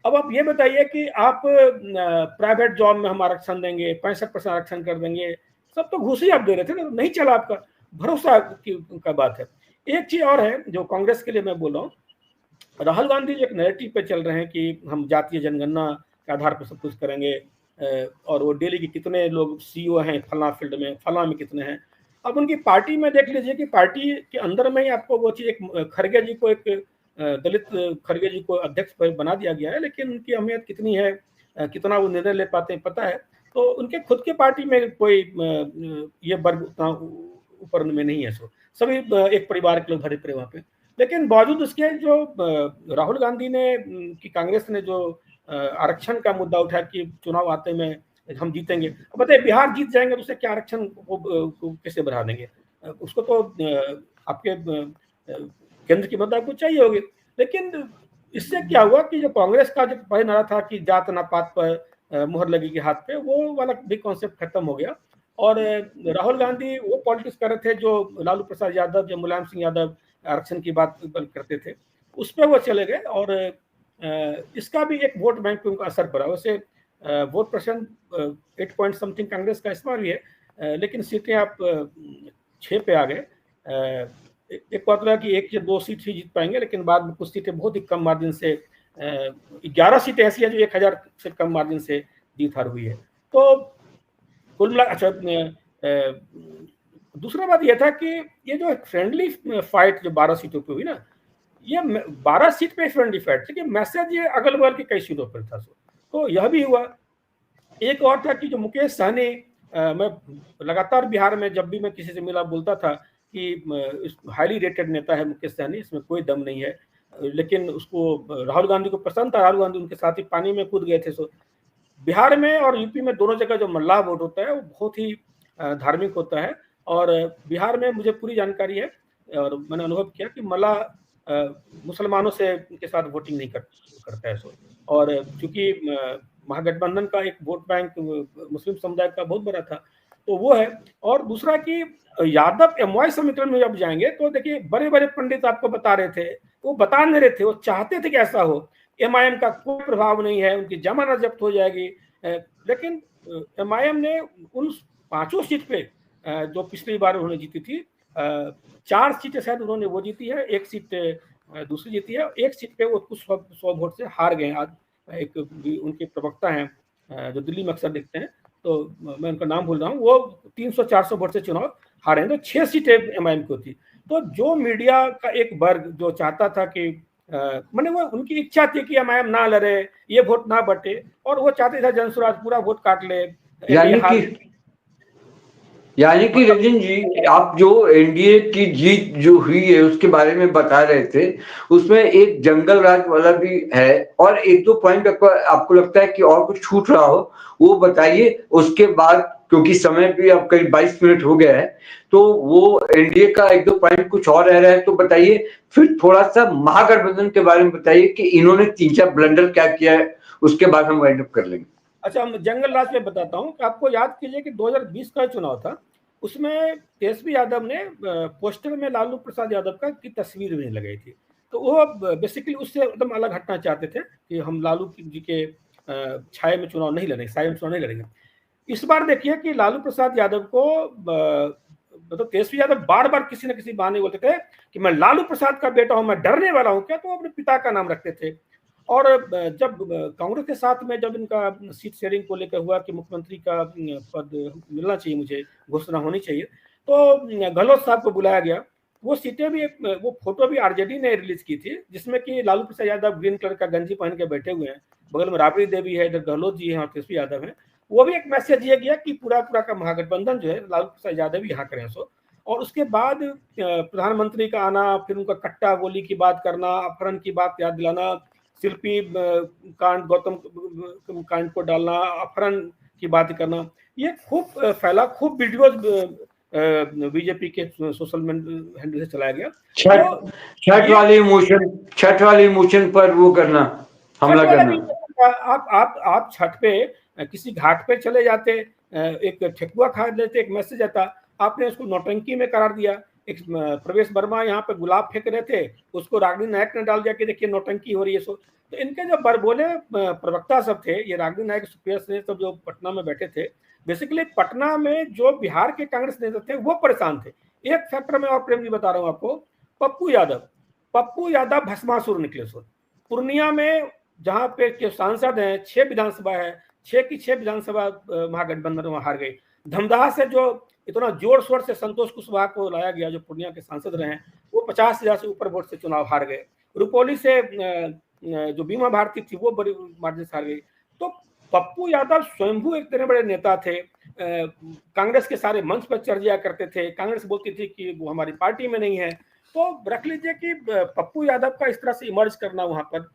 अब आप ये बताइए कि आप प्राइवेट जॉब में हम आरक्षण देंगे, 65% आरक्षण कर देंगे, सब तो घूस ही आप दे रहे थे ना, नहीं चला आपका, भरोसा का बात है। एक चीज और है जो कांग्रेस के लिए मैं बोल रहा हूँ, राहुल गांधी जो एक नैरेटिव पे चल रहे हैं कि हम जातीय जनगणना के आधार पर सब कुछ करेंगे, और वो डेली के कितने लोग सीईओ हैं फला फील्ड में, फला में कितने हैं। अब उनकी पार्टी में देख लीजिए कि पार्टी के अंदर में ही आपको वो चीज, एक खड़गे जी को, एक दलित खड़गे जी को अध्यक्ष बना दिया गया है, लेकिन उनकी अहमियत कितनी है, कितना वो निर्णय ले पाते हैं पता है। तो उनके खुद के पार्टी में कोई ये वर्ग उतना ऊपर में नहीं है, सभी एक परिवार के लोग भरे पड़े वहां पे। लेकिन बावजूद उसके जो राहुल गांधी ने कि कांग्रेस ने जो आरक्षण का मुद्दा उठाया कि चुनाव आते में हम जीतेंगे, बताइए बिहार जीत जाएंगे तो उसे क्या आरक्षण को कैसे बढ़ा देंगे, उसको तो आपके केंद्र की मदद आपको चाहिए होगी। लेकिन इससे क्या हुआ कि जो कांग्रेस का जो पहले नारा था कि जात ना पात पर मुहर लगेगी हाथ पे, वो वाला भी कॉन्सेप्ट खत्म हो गया। और राहुल गांधी वो पॉलिटिक्स कर रहे थे जो लालू प्रसाद यादव या मुलायम सिंह यादव आरक्षण की बात करते थे, उस पर वो चले गए। और इसका भी एक वोट बैंक पे उनका असर पड़ा। वैसे vote percent 8 point something Congress का इस बार भी है, लेकिन सीटें आप 6 पे आ गए। एक बात है कि 1 या 2 सीट ही जीत पाएंगे, लेकिन बाद में कुछ सीटें बहुत ही कम मार्जिन से 11 सीटें ऐसी हैं जो 1000 से कम मार्जिन से जीत हार हुई है। तो कुल मिला अच्छा, दूसरा बात यह था कि ये जो फ्रेंडली फाइट जो 12 सीटों पे हुई ना, ये 12 सीट पे फ्रेंडली फाइट थी कि मैसेज ये अगल बगल की कई सीटों पर था। तो यह भी हुआ। एक और था कि जो मुकेश सहनी, मैं लगातार बिहार में जब भी मैं किसी से मिला बोलता था कि हाईली रेटेड नेता है मुकेश सहनी, इसमें कोई दम नहीं है। लेकिन उसको राहुल गांधी को पसंद था, राहुल गांधी उनके साथ ही पानी में कूद गए थे। सो बिहार में और यूपी में दोनों जगह जो मल्लाह वोट होता है वो बहुत ही धार्मिक होता है। और बिहार में मुझे पूरी जानकारी है और मैंने अनुभव किया कि मल्लाह मुसलमानों से उनके साथ वोटिंग नहीं करता है। सो और चूंकि महागठबंधन का एक वोट बैंक मुस्लिम समुदाय का बहुत बड़ा था, तो वो है। और दूसरा कि यादव एमवाई समीकरण में जब जाएंगे तो देखिए बड़े बड़े पंडित आपको बता रहे थे, वो बता नहीं रहे थे, वो चाहते थे कि ऐसा हो। एमआईएम का कोई प्रभाव नहीं है, उनकी जमानत जब्त हो जाएगी। लेकिन एमआईएम ने उन 5 सीट पे जो पिछली बार उन्होंने जीती थी, 4 सीटें शायद उन्होंने वो जीती है, 1 सीट दूसरी जीती है, 1 सीट पे वो कुछ 100 वोट से हार गए। आज एक उनके प्रवक्ता हैं जो दिल्ली में अक्सर दिखते हैं, तो मैं उनका नाम भूल रहा हूँ, वो 300-400 वोट से चुनाव हारे हैं। तो 6 सीटें एमआईएम को थी। तो जो मीडिया का एक वर्ग जो चाहता था कि मैंने वो उनकी इच्छा थी कि एमआईएम ना लड़े, ये वोट ना बटे, और वो चाहते थे जनसुराज पूरा वोट काट ले। यानी कि रजन जी, आप जो एनडीए की जीत जो हुई है उसके बारे में बता रहे थे, उसमें एक जंगल राज वाला भी है, और 1-2 पॉइंट आपको लगता है कि और कुछ छूट रहा हो वो बताइए। उसके बाद क्योंकि समय भी अब करीब 22 मिनट हो गया है, तो वो एनडीए का 1-2 पॉइंट कुछ और रह रहा है तो बताइए। फिर थोड़ा सा महागठबंधन के बारे में बताइए कि इन्होंने 3-4 ब्लंडर क्या किया है, उसके बाद हम वाइंड अप कर लेंगे। अच्छा, हम जंगल राज में बताता हूँ कि आपको याद कीजिए कि 2020 का चुनाव था, उसमें तेजस्वी यादव ने पोस्टर में लालू प्रसाद यादव का की तस्वीर भी लगाई थी। तो वो बेसिकली उससे एकदम अलग हटना चाहते थे कि हम लालू जी के छाया में चुनाव नहीं लड़ेंगे, साये में चुनाव नहीं लड़ेंगे। इस बार देखिए कि लालू प्रसाद यादव को मतलब तेजस्वी यादव बार बार किसी न किसी बहाने बोलते थे कि मैं लालू प्रसाद का बेटा हूं, मैं डरने वाला हूं क्या, तो अपने पिता का नाम रखते थे। और जब कांग्रेस के साथ में जब इनका सीट शेयरिंग को लेकर हुआ कि मुख्यमंत्री का पद मिलना चाहिए, मुझे घोषणा होनी चाहिए, तो गहलोत साहब को बुलाया गया। वो सीटें भी वो फोटो भी आरजेडी ने रिलीज की थी, जिसमें कि लालू प्रसाद यादव ग्रीन कलर का गंजी पहन के बैठे हुए हैं, बगल में राबड़ी देवी है, इधर गहलोत जी हैं और तेजस्वी यादव है। वो भी एक मैसेज ये गया कि पूरा का महागठबंधन जो है लालू प्रसाद यादव यहाँ करें। सो और उसके बाद प्रधानमंत्री का आना, फिर उनका कट्टा गोली की बात करना, अपहरण की बात याद दिलाना, शिल्पी कांड, गौतम कांड को डालना, अपहरण की बात करना, ये खूब फैला, खूब वीडियोज बीजेपी के सोशल हैंडल से चलाया गया। छठ वाली इमोशन पर वो करना, हमला करना। आप छठ पे किसी घाट पे चले जाते, एक ठेकुआ खा लेते, एक मैसेज आता, आपने उसको नौटंकी में करार दिया। एक प्रवेश वर्मा यहाँ पे गुलाब फेंक रहे थे, उसको रागिनी नायक ने डाल दिया कि देखिए नौटंकी हो रही है। सो तो इनके जो बरबोले प्रवक्ता सब थे, ये रागिनी नायक, सुप्रिया से सब जो पटना में बैठे थे, बेसिकली पटना में जो बिहार के कांग्रेस नेता थे वो परेशान थे। एक फैक्टर में और प्रेम जी बता रहा हूँ आपको, पप्पू यादव भस्मासुर निकले। सो पूर्णिया में जहाँ पे सांसद हैं, 6 विधानसभा है, 6 की 6 विधानसभा महागठबंधन में हार गई। धमदाहा से जो इतना जोर शोर से संतोष कुशवाहा को लाया गया, जो पूर्णिया के सांसद रहे हैं, वो 50,000 से ऊपर वोट से चुनाव हार गए। रुपौली से जो बीमा भारती थी वो बड़ी मार्जिन से हार गई। तो पप्पू यादव स्वयंभू एक इतने बड़े नेता थे, कांग्रेस के सारे मंच पर चर्चा करते थे, कांग्रेस बोलती थी कि वो हमारी पार्टी में नहीं है। तो रख लीजिए कि पप्पू यादव का इस तरह से इमर्ज करना वहां पर,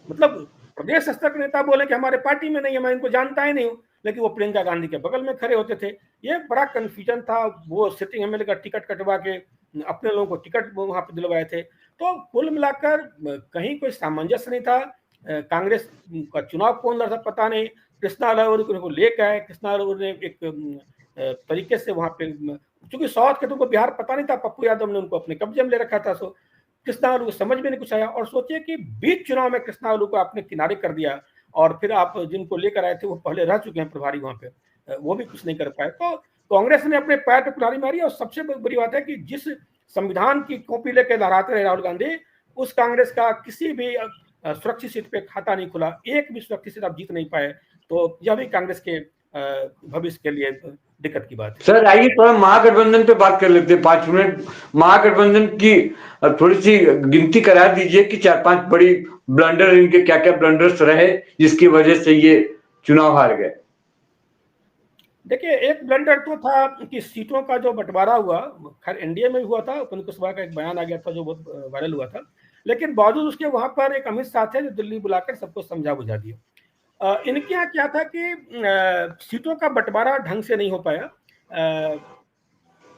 मतलब प्रदेश स्तर के नेता बोले कि हमारे पार्टी में नहीं है, मैं इनको जानता ही नहीं हूँ, लेकिन वो प्रियंका गांधी के बगल में खड़े होते थे। ये बड़ा कंफ्यूजन था। वो सिटिंग एमएलए का टिकट कटवा के अपने लोगों को टिकट वहां पे दिलवाए थे। तो कुल मिलाकर कहीं कोई सामंजस्य नहीं था। कांग्रेस का चुनाव कौन लड़ सकता पता नहीं, कृष्णा अलवर को लेकर आए, कृष्णा अलवर ने एक तरीके से वहां पे, चूंकि साउथ के तुमको बिहार पता नहीं था, पप्पू यादव ने उनको अपने कब्जे में ले रखा था, सो कृष्णा अलवर को समझ में नहीं कुछ आया। और सोचिए कि बीच चुनाव में कृष्णा अलवर को आपने किनारे कर दिया, और फिर आप जिनको लेकर आए थे वो पहले रह चुके हैं प्रभारी वहां पे, वो भी कुछ नहीं कर पाए। तो कांग्रेस ने अपने पैर पे कुल्हाड़ी मारी। और सबसे बड़ी बात है कि जिस संविधान की कॉपी लेकर लहराते रहे राहुल गांधी, उस कांग्रेस का किसी भी सुरक्षित सीट पे खाता नहीं खुला, एक भी सुरक्षित सीट आप जीत नहीं पाए। तो यह भी कांग्रेस के भविष्य के लिए दिक्कत की बात है। सर आइए थोड़ा महागठबंधन पे बात कर लेते हैं 5 मिनट। महागठबंधन की थोड़ी सी गिनती करा दीजिए कि 4-5 बड़ी ब्लंडर, इनके क्या क्या ब्लंडर्स रहे जिसकी वजह से ये चुनाव हार गए। देखिए, एक ब्लंडर तो था कि सीटों का जो बंटवारा हुआ, खैर एनडीए में भी हुआ था, उपेंद्र कुशवाहा का एक बयान आ गया था जो बहुत वायरल हुआ था, लेकिन बावजूद उसके वहां पर एक अमित शाह थे जो दिल्ली बुलाकर सबको समझा बुझा दिया। इनके यहाँ क्या था कि सीटों का बंटवारा ढंग से नहीं हो पाया।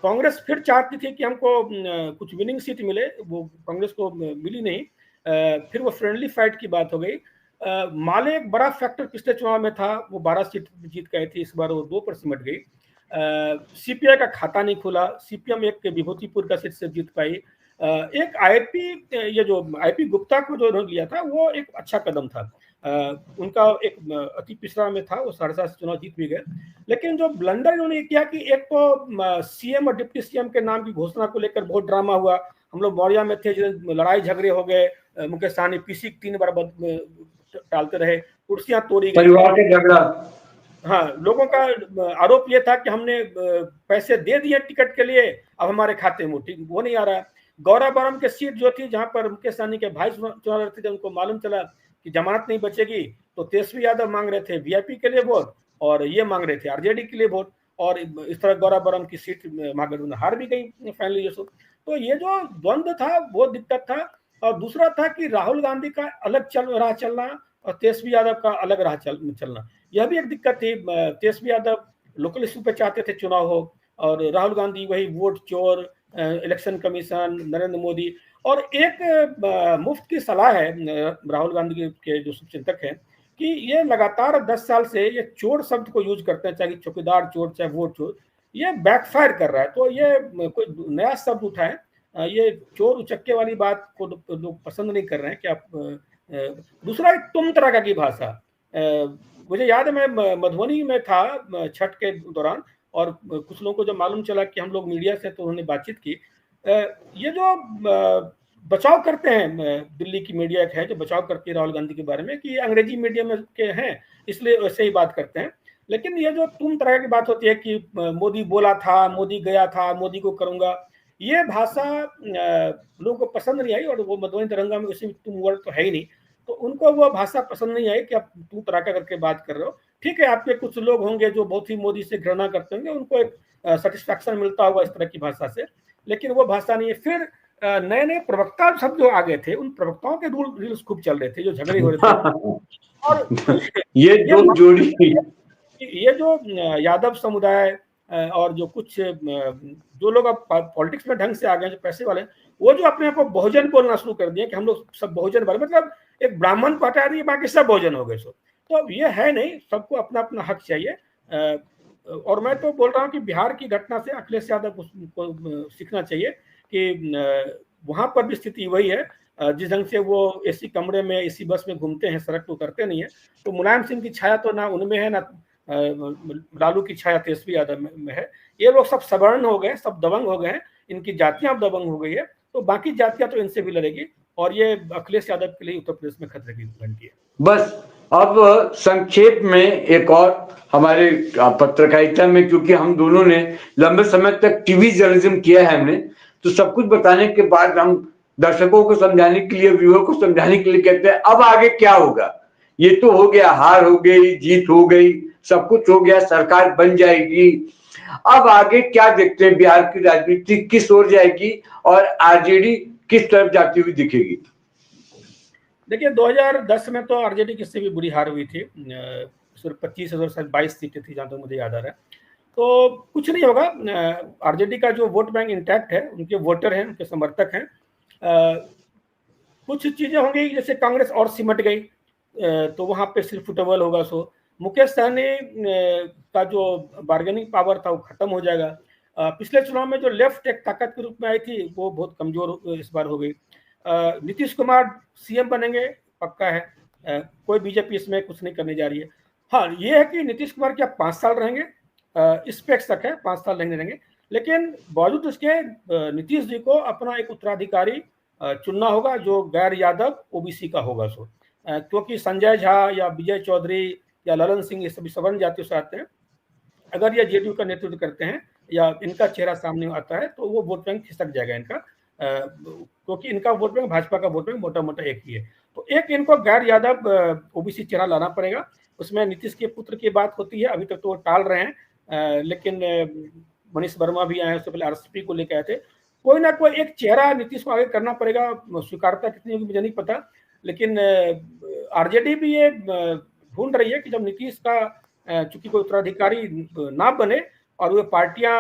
कांग्रेस फिर चाहती थी कि हमको कुछ विनिंग सीट मिले, वो कांग्रेस को मिली नहीं। फिर वो फ्रेंडली फाइट की बात हो गई। माले एक बड़ा फैक्टर पिछले चुनाव में था, वो 12 सीट जीत गए थे, इस बार वो 2 पर सिमट गई। सीपीआई का खाता नहीं खुला, सीपीएम एक विभूतिपुर का सीट से जीत पाई। एक आईपी, ये जो आईपी गुप्ता को जो लिया था वो एक अच्छा कदम था। उनका एक अति पिछड़ा में था, वो सहरसा से चुनाव जीत भी गए। लेकिन जो ब्लंडर इन्होंने किया कि एक तो सीएम और डिप्टी सीएम के नाम की घोषणा को लेकर बहुत ड्रामा हुआ। हम लोग मौर्या में थे, लड़ाई झगड़े हो गए, मुकेश सहनी पीसी 3 बार टालते रहे, कुर्सियां तोड़ी गई, परिवार का झगड़ा। हाँ, लोगों का आरोप ये था कि हमने पैसे दे दिए टिकट के लिए, अब हमारे खाते में वो नहीं आ रहा। गौराबरम की सीट जो थी, जहां पर मुकेश सहनी के भाई चुनाव लड़ते थे, उनको मालूम चला कि जमानत नहीं बचेगी, तो तेजस्वी यादव मांग रहे थे वीआईपी के लिए वोट, और ये मांग रहे थे आरजेडी के लिए वोट, और इस तरह गौराबरम की सीट महागठबंधन हार भी गई फाइनली। तो ये जो द्वंद्व था वो दिक्कत था। और दूसरा था कि राहुल गांधी का अलग राह चलना और तेजस्वी यादव का अलग राह चलना, यह भी एक दिक्कत थी। तेजस्वी यादव लोकल इशू पे चाहते थे चुनाव हो, और राहुल गांधी वही वोट चोर, इलेक्शन कमीशन, नरेंद्र मोदी। और एक मुफ्त की सलाह है राहुल गांधी के जो चिंतक हैं कि ये लगातार 10 साल से ये चोर शब्द को यूज करते हैं, चाहे चौकीदार चोर चाहे वोट चोर, ये बैकफायर कर रहा है। तो ये कोई नया शब्द उठाए, ये चोर उचक्के वाली बात को लोग पसंद नहीं कर रहे हैं कि आप। दूसरा एक तुम तरह की भाषा, मुझे याद है मैं मधुबनी में था छठ के दौरान, और कुछ लोगों को जब मालूम चला कि हम लोग मीडिया से, तो उन्होंने बातचीत की। ये जो बचाव करते हैं, दिल्ली की मीडिया है जो बचाव करती है राहुल गांधी के बारे में कि ये अंग्रेजी मीडियम के हैं इसलिए वैसे ही बात करते हैं, लेकिन ये जो तुम तरह की बात होती है कि मोदी बोला था, मोदी गया था, मोदी को करूंगा, ये भाषा लोगों को पसंद नहीं आई। और वो मधुबनी तिरंगा में उसी तुम वर्ड तो है ही नहीं, तो उनको वो भाषा पसंद नहीं आई कि आप तू तराका करके बात कर रहे हो। ठीक है, आपके कुछ लोग होंगे जो बहुत ही मोदी से घृणा करते होंगे, उनको एक सेटिस्फैक्शन मिलता होगा इस तरह की भाषा से, लेकिन वो भाषा नहीं है। फिर नए नए प्रवक्ता सब जो आ गए थे, उन प्रवक्ताओं के रील्स खूब चल रहे थे, जो झगड़े हो रहे थे। और ये दो जोड़ी, ये जो यादव समुदाय और जो कुछ जो लोग अब पॉलिटिक्स में ढंग से आ गए, जो पैसे वाले, वो जो अपने आप को बहुजन बोलना शुरू कर दिए कि हम लोग सब बहुजन वाले, मतलब एक ब्राह्मण को हटा दिए बाकी सब बहुजन हो गए। तो अब ये है नहीं, सबको अपना अपना हक चाहिए। और मैं तो बोल रहा हूँ कि बिहार की घटना से अखिलेश यादव को सीखना चाहिए कि वहां पर भी स्थिति वही है, जिस ढंग से वो एसी कमरे में एसी बस में घूमते हैं, सड़क पर उतरते नहीं है। तो मुलायम सिंह की छाया तो ना उनमें है, ना लालू की छाया तेजस्वी यादव में है। ये लोग सब सवर्ण हो गए, सब दबंग हो गए हैं, इनकी जातियां अब दबंग हो गई है, तो बाकी जातियां तो इनसे भी लड़ेगी, और ये अखिलेश यादव के लिए उत्तर प्रदेश में खतरे की घंटी है। बस अब संक्षेप में एक और हमारे पत्रकारिता में, क्योंकि हम दोनों ने लंबे समय तक टीवी जर्नलिज्म किया है हमने, तो सब कुछ बताने के बाद हम दर्शकों को समझाने के लिए, व्यूअर को समझाने के लिए कहते हैं अब आगे क्या होगा। ये तो हो गया, हार हो गई, जीत हो गई, सब कुछ हो गया, सरकार बन जाएगी। अब आगे क्या देखते हैं, बिहार की राजनीति किस ओर जाएगी और आरजेडी किस तरफ जाती हुई दिखेगी? देखिए 2010 में तो आरजेडी किससे भी बुरी हार हुई थी, सिर्फ 25 से 22 सीटें थी जहां तक मुझे याद आ रहा है। तो कुछ नहीं होगा, आरजेडी का जो वोट बैंक इंटैक्ट है, उनके वोटर हैं, उनके समर्थक हैं। कुछ चीजें होंगी जैसे कांग्रेस और सिमट गई तो वहां पे सिर्फ फुटबॉल होगा। सो मुकेश सहनी का जो बार्गेनिंग पावर था वो खत्म हो जाएगा। पिछले चुनाव में जो लेफ्ट एक ताकत के रूप में आई थी वो बहुत कमजोर इस बार हो गई। नीतीश कुमार सीएम बनेंगे पक्का है, कोई बीजेपी इसमें कुछ नहीं करने जा रही है। हाँ ये है कि नीतीश कुमार क्या 5 साल रहेंगे, इस पे शक है, 5 साल नहीं रहेंगे, लेकिन बावजूद उसके नीतीश जी को अपना एक उत्तराधिकारी चुनना होगा जो गैर यादव ओबीसी का होगा। सो क्योंकि संजय झा या विजय चौधरी या ललन सिंह ये सभी सवर्ण जातियों से आते हैं, अगर ये जेडीयू का नेतृत्व करते हैं या इनका चेहरा सामने आता है तो वो वोट बैंक खिसक जाएगा इनका, क्योंकि इनका वोट बैंक भाजपा का वोट बैंक मोटा मोटा एक ही है। तो एक इनको गैर यादव ओबीसी चेहरा लाना पड़ेगा। उसमें नीतीश के पुत्र की बात होती है, अभी तक तो वो टाल रहे हैं, लेकिन मनीष वर्मा भी आए, उससे पहले आरसीपी को लेकर आए थे। कोई ना कोई एक चेहरा नीतीश को आगे करना पड़ेगा, स्वीकारता कितनी होगी मुझे नहीं पता, लेकिन आरजेडी भी ये ढूंढ रही है कि जब नीतीश का चूंकि कोई उत्तराधिकारी ना बने और वो पार्टियां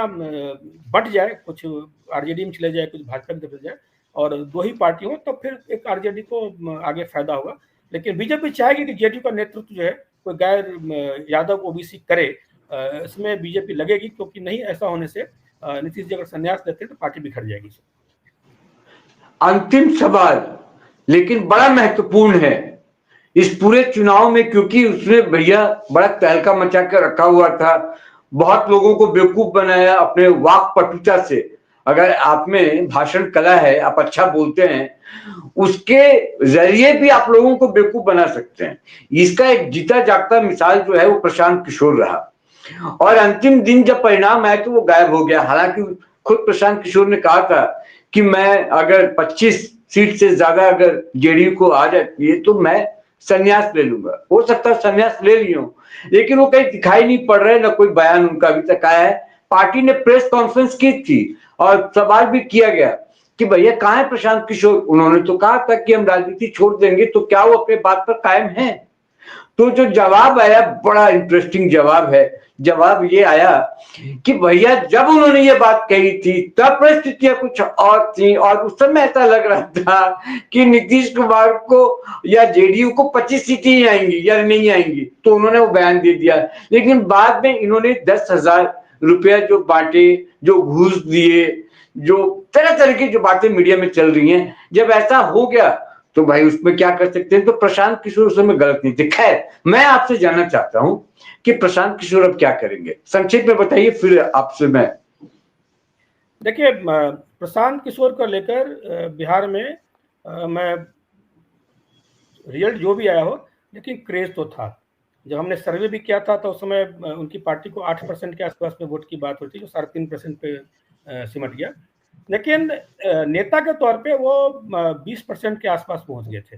बट जाए, कुछ आरजेडी में चले जाए, कुछ भाजपा की तरफ चले जाए और 2 ही पार्टी हो, तो फिर एक आरजेडी को आगे फायदा होगा। लेकिन बीजेपी चाहेगी कि जेडीयू का नेतृत्व जो है कोई गैर यादव ओबीसी करे, इसमें बीजेपी लगेगी, क्योंकि नहीं ऐसा होने से नीतीश जी अगर संन्यास लेते हैं तो पार्टी बिखर जाएगी। अंतिम सवाल लेकिन बड़ा महत्वपूर्ण है इस पूरे चुनाव में, क्योंकि उसने भैया बड़ा तहलका मचा कर रखा हुआ था, बहुत लोगों को बेवकूफ बनाया अपने वाक पटुता से। अगर आप में भाषण कला है, आप अच्छा बोलते हैं, उसके जरिए भी आप लोगों को बेवकूफ बना सकते हैं। इसका एक जीता जागता मिसाल जो है वो प्रशांत किशोर रहा, और अंतिम दिन जब परिणाम आया तो वो गायब हो गया। हालांकि खुद प्रशांत किशोर ने कहा था कि मैं अगर 25 सीट से ज्यादा अगर जेडीयू को आ जाती है तो मैं संन्यास ले लूंगा। हो सकता है संन्यास ले लियो, लेकिन वो कहीं दिखाई नहीं पड़ रहा है, ना कोई बयान उनका अभी तक आया है। पार्टी ने प्रेस कॉन्फ्रेंस की थी और सवाल भी किया गया कि भैया कहाँ है प्रशांत किशोर। उन्होंने तो कहा था कि हम राजनीति छोड़ देंगे, तो क्या वो अपने बात पर कायम है? तो जो जवाब आया बड़ा इंटरेस्टिंग जवाब है। जवाब ये आया कि भैया जब उन्होंने ये बात कही थी तब परिस्थितियां कुछ और थी, और उस समय ऐसा लग रहा था कि नीतीश कुमार को या जेडीयू को 25 सीटें ही आएंगी या नहीं आएंगी, तो उन्होंने वो बयान दे दिया। लेकिन बाद में इन्होंने 10,000 रुपया जो बांटे, जो घूस दिए, जो तरह तरह की जो बातें मीडिया में चल रही हैं, जब ऐसा हो गया तो भाई उसमें क्या कर सकते हैं। तो प्रशांत किशोर उस समय गलत नहीं थे। खैर, मैं आपसे जानना चाहता हूं कि प्रशांत किशोर अब क्या करेंगे, संक्षेप में बताइए, फिर आपसे मैं। देखिए, प्रशांत किशोर को लेकर बिहार में मैं रिजल्ट जो भी आया हो, लेकिन क्रेज तो था। जब हमने सर्वे भी किया था तो उस समय उनकी पार्टी को 8% के आसपास में वोट की बात होती, जो 3.5% पे सिमट गया। लेकिन नेता के तौर पे वो 20% के आसपास पहुंच गए थे।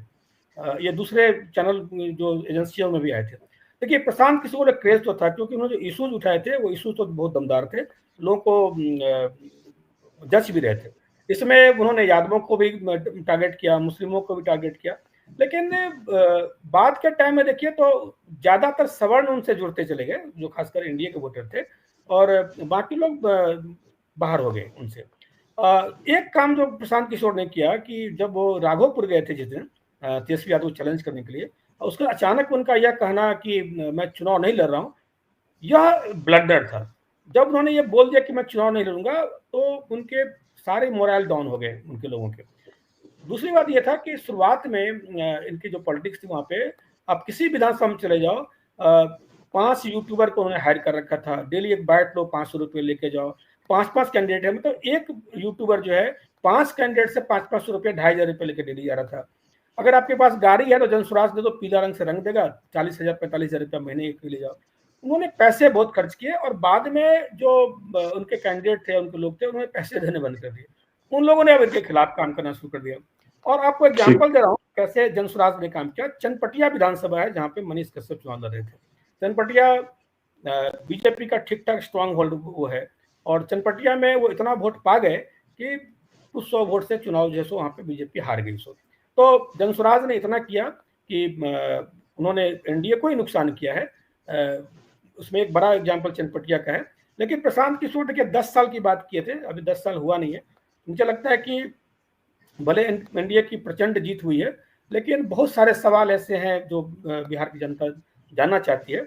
ये दूसरे चैनल जो एजेंसियों में भी आए थे। देखिए, प्रशांत किशोर एक क्रेज तो था, क्योंकि उन्होंने जो इशूज उठाए थे वो इशूज तो बहुत दमदार थे, लोगों को जच भी रहे थे। इसमें उन्होंने यादवों को भी टारगेट किया, मुस्लिमों को भी टारगेट किया, लेकिन बाद के टाइम में देखिए तो ज्यादातर सवर्ण उनसे जुड़ते चले गए, जो खासकर इंडिया के वोटर थे, और बाकी लोग बाहर हो गए उनसे। एक काम जो प्रशांत किशोर ने किया कि जब वो राघोपुर गए थे जिस दिन तेजस्वी यादव चैलेंज करने के लिए, उसका अचानक उनका यह कहना कि मैं चुनाव नहीं लड़ रहा हूं, यह ब्लडर था। जब उन्होंने ये बोल दिया कि मैं चुनाव नहीं लड़ूंगा तो उनके सारे मोरल डाउन हो गए उनके लोगों के। दूसरी बात यह था कि शुरुआत में इनकी जो पॉलिटिक्स थी वहां पे, आप किसी विधानसभा में चले जाओ, 5 यूट्यूबर को उन्होंने हायर कर रखा था, डेली एक बैठ लो, 500 रुपये लेके जाओ, 5-5 कैंडिडेट है, मतलब एक यूट्यूबर जो है 5 कैंडिडेट से 500 रुपये, 2,500 रुपये लेके डेली जा रहा था। अगर आपके पास गाड़ी है तो जनस्वराज दे दो, पीला रंग से रंग देगा, 40,000 45,000 रुपया महीने के ले जाओ। उन्होंने पैसे बहुत खर्च किए, और बाद में जो उनके कैंडिडेट थे, उनके लोग थे, उन्होंने पैसे देने बंद कर दिए। उन लोगों ने अब इनके खिलाफ काम करना शुरू कर दिया। और आपको एग्जाम्पल दे रहा हूँ कैसे जनस्वराज ने काम किया। चनपटिया विधानसभा है जहाँ पे मनीष कश्यप चुनाव लड़ रहे थे। चनपटिया बीजेपी का ठीक ठाक स्ट्रांग होल्ड वो है, और चनपटिया में वो इतना वोट पा गए कि कुछ 100 वोट से चुनाव जो है वहाँ पे बीजेपी हार गई। तो जनस्वराज ने इतना किया कि उन्होंने एनडीए को ही नुकसान किया है। उसमें एक बड़ा एग्जाम्पल चनपटिया का है। लेकिन प्रशांत किशोर देखिए 10 साल की बात किए थे, अभी 10 साल हुआ नहीं है। मुझे लगता है कि भले एनडीए की प्रचंड जीत हुई है, लेकिन बहुत सारे सवाल ऐसे हैं जो बिहार की जनता जानना चाहती है।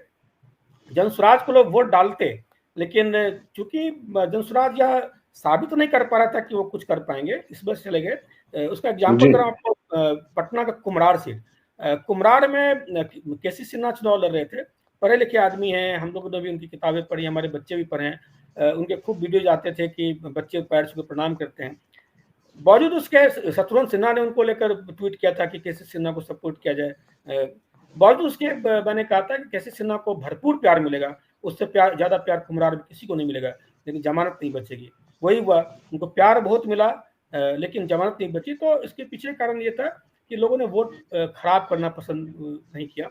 जनसुराज को लोग वोट डालते, लेकिन चूंकि जनसुराज यह साबित नहीं कर पा रहा था कि वो कुछ कर पाएंगे, इस वजह से चले गए। उसका एग्जाम्पल करें आपको, पटना का कुम्हरार सीट, कुम्हरार में केसी सिन्हा चुनाव लड़ रहे थे, पढ़े लिखे आदमी हैं, हम लोगों ने भी उनकी किताबें पढ़ी, हमारे बच्चे भी पढ़े हैं, उनके खूब वीडियोज आते थे कि बच्चे पैर छू के प्रणाम करते हैं। बावजूद उसके शत्रुघ्न सिन्हा ने उनको लेकर ट्वीट किया था कि केसी सिन्हा को सपोर्ट किया जाए। बावजूद उसके मैंने कहा था कि केसी सिन्हा को भरपूर प्यार मिलेगा, उससे प्यार ज्यादा प्यार कुम्हरार में किसी को नहीं मिलेगा, लेकिन जमानत नहीं बचेगी। वही हुआ, उनको प्यार बहुत मिला, लेकिन जमानत नहीं बची। तो इसके पीछे कारण ये था कि लोगों ने वोट खराब करना पसंद नहीं किया।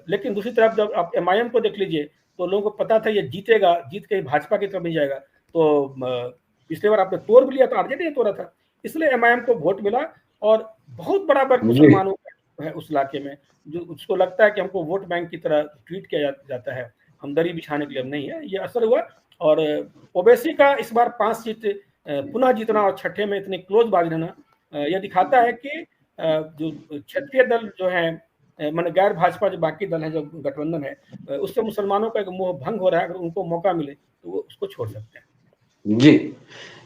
लेकिन दूसरी तरफ जब आप एमआईएम को देख लीजिए, तो लोगों को पता था ये जीतेगा, जीत के भाजपा की तरफ नहीं जाएगा। तो पिछले बार आपने तोड़ भी लिया, तो आरजेडी ने तोड़ा था, इसलिए एमआईएम को वोट मिला। और बहुत बड़ा वर्ग मुसलमानों का है उस इलाके में, जो उसको लगता है कि हमको वोट बैंक की तरह ट्रीट किया जाता है, हमदर्दी बिछाने के लिए नहीं है, ये असर हुआ। और ओवैसी का इस बार 5 सीट पुनः जीतना और छठे में इतने क्लोज बाजी रहना, यह दिखाता है कि जो क्षेत्रीय दल जो है, मान गैर भाजपा जो बाकी दल है, जो गठबंधन है, उससे मुसलमानों का एक मोह भंग हो रहा है। अगर उनको मौका मिले तो वो उसको छोड़ सकते हैं। जी,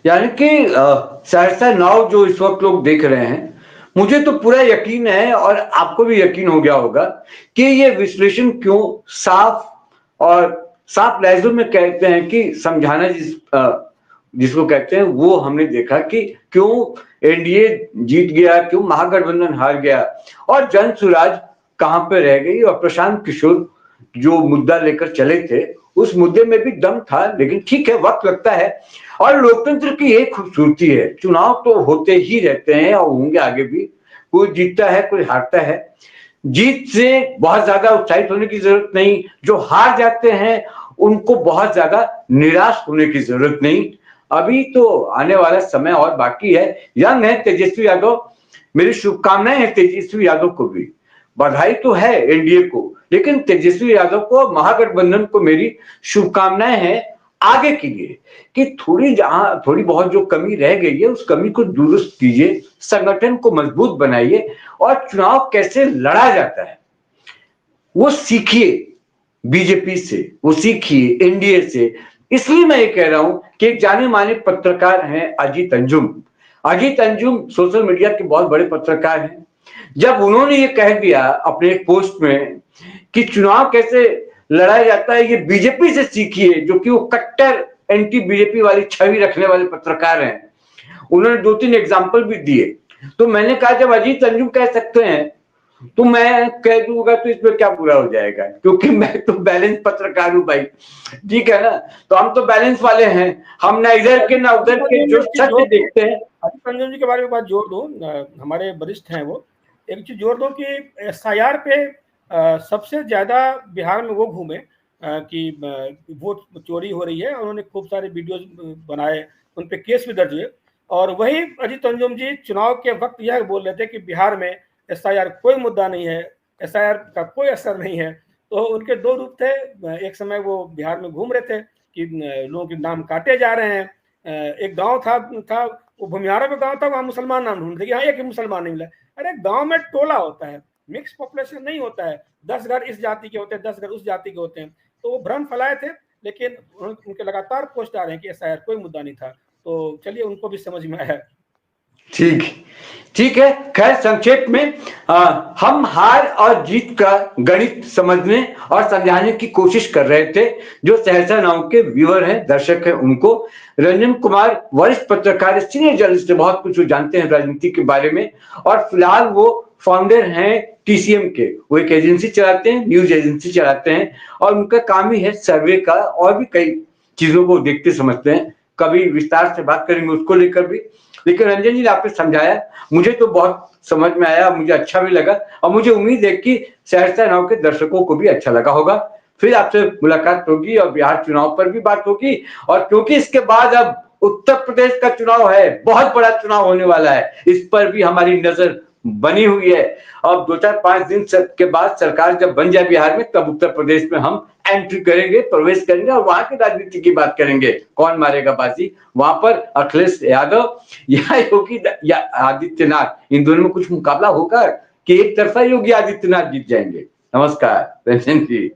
यानी कि सहरसा 9 जो इस वक्त लोग देख रहे हैं, मुझे तो पूरा यकीन है और आपको भी यकीन हो गया होगा कि ये विश्लेषण क्यों साफ लहजों में कहते हैं कि समझाना जिसको कहते हैं, वो हमने देखा कि क्यों एनडीए जीत गया, क्यों महागठबंधन हार गया और जनसुराज कहां पे रह गई। और प्रशांत किशोर जो मुद्दा लेकर चले थे, उस मुद्दे में भी दम था, लेकिन ठीक है, वक्त लगता है। और लोकतंत्र की एक खूबसूरती है, चुनाव तो होते ही रहते हैं और होंगे आगे भी, कोई जीतता है कोई हारता है। जीत से बहुत ज्यादा उत्साहित होने की जरूरत नहीं, जो हार जाते हैं उनको बहुत ज्यादा निराश होने की जरूरत नहीं। अभी तो आने वाला समय और बाकी है। यंग है तेजस्वी यादव, मेरी शुभकामनाएं हैं तेजस्वी यादव को भी, बधाई तो है एनडीए को, लेकिन तेजस्वी यादव को, महागठबंधन को मेरी शुभकामनाएं हैं आगे के लिए कि थोड़ी बहुत जो कमी रह गई है उस कमी को दुरुस्त कीजिए, संगठन को मजबूत बनाइए और चुनाव कैसे लड़ा जाता है वो सीखिए, बीजेपी से वो सीखिए, एनडीए से। इसलिए मैं ये कह रहा हूं कि एक जाने माने पत्रकार हैं अजीत अंजुम सोशल मीडिया के बहुत बड़े पत्रकार हैं। जब उन्होंने ये कह दिया अपने एक पोस्ट में कि चुनाव कैसे लड़ा जाता है ये बीजेपी से सीखिए, जो कि वो कट्टर एंटी बीजेपी वाली छवि रखने वाले पत्रकार हैं, उन्होंने 2-3 एग्जाम्पल भी दिए। तो मैंने कहा जब अजीत अंजुम कह सकते हैं तो मैं कह दूंगा तो इसमें क्या बुरा हो जाएगा, क्योंकि मैं तो बैलेंस पत्रकार हूं भाई, ठीक है ना। तो हम तो बैलेंस वाले हैं, हम ना इधर के ना उधर के, जो सत्य देखते हैं। अजीत अंजुम जी के बारे में बात जोड़ दूं, हमारे वरिष्ठ हैं वो, एक चीज जोड़ दो कि एसआईआर पे सबसे ज्यादा बिहार में वो घूमे कि वोट चोरी हो रही है, उन्होंने खूब सारे वीडियोज बनाए, उन पे केस भी दर्ज हुए। और वही अजीत अंजुम जी चुनाव के वक्त यह बोल रहे थे कि बिहार में एसआईआर कोई मुद्दा नहीं है, एसआईआर का कोई असर नहीं है। तो उनके 2 रूप थे, एक समय वो बिहार में घूम रहे थे कि लोगों के नाम काटे जा रहे हैं। एक गांव था वो भूमिहारा में गांव था, वहां मुसलमान नाम ढूंढते कि हाँ एक मुसलमान नहीं मिला। अरे गांव में टोला होता है, मिक्स पॉपुलेशन नहीं होता है, 10 घर इस जाति के होते हैं, 10 घर उस जाति के होते हैं। तो वो भ्रम फैलाए थे, लेकिन उनके लगातार पोस्ट आ रहे हैं कि एसआईआर कोई मुद्दा नहीं था। तो चलिए उनको भी समझ में आया। ठीक है। खैर संक्षेप में हम हार और जीत का गणित समझने और समझाने की कोशिश कर रहे थे। जो सहरसा 9 के व्यूअर हैं, दर्शक हैं, उनको रंजन कुमार वरिष्ठ पत्रकार, सीनियर जर्नलिस्ट, बहुत कुछ जानते हैं राजनीति के बारे में, और फिलहाल वो फाउंडर हैं टीसीएम के। वो एक एजेंसी चलाते हैं, न्यूज एजेंसी चलाते हैं, और उनका काम ही है सर्वे का, और भी कई चीजों को देखते समझते हैं। कभी विस्तार से बात करेंगे उसको लेकर भी। लेकिन रंजन जी ने आपने समझाया, मुझे तो बहुत समझ में आया, मुझे अच्छा भी लगा, और मुझे उम्मीद है कि सहरसा 9 के दर्शकों को भी अच्छा लगा होगा। फिर आपसे मुलाकात होगी और बिहार चुनाव पर भी बात होगी। और क्योंकि इसके बाद अब उत्तर प्रदेश का चुनाव है, बहुत बड़ा चुनाव होने वाला है, इस पर भी हमारी नजर बनी हुई है। अब 2-4-5 दिन के बाद सरकार जब बन जाए बिहार में, तब उत्तर प्रदेश में हम एंट्री करेंगे, प्रवेश करेंगे और वहां की राजनीति की बात करेंगे। कौन मारेगा बाजी वहां पर, अखिलेश यादव या योगी या आदित्यनाथ, इन दोनों में कुछ मुकाबला होगा कि एक तरफा योगी आदित्यनाथ जीत जाएंगे? नमस्कार रंजन जी।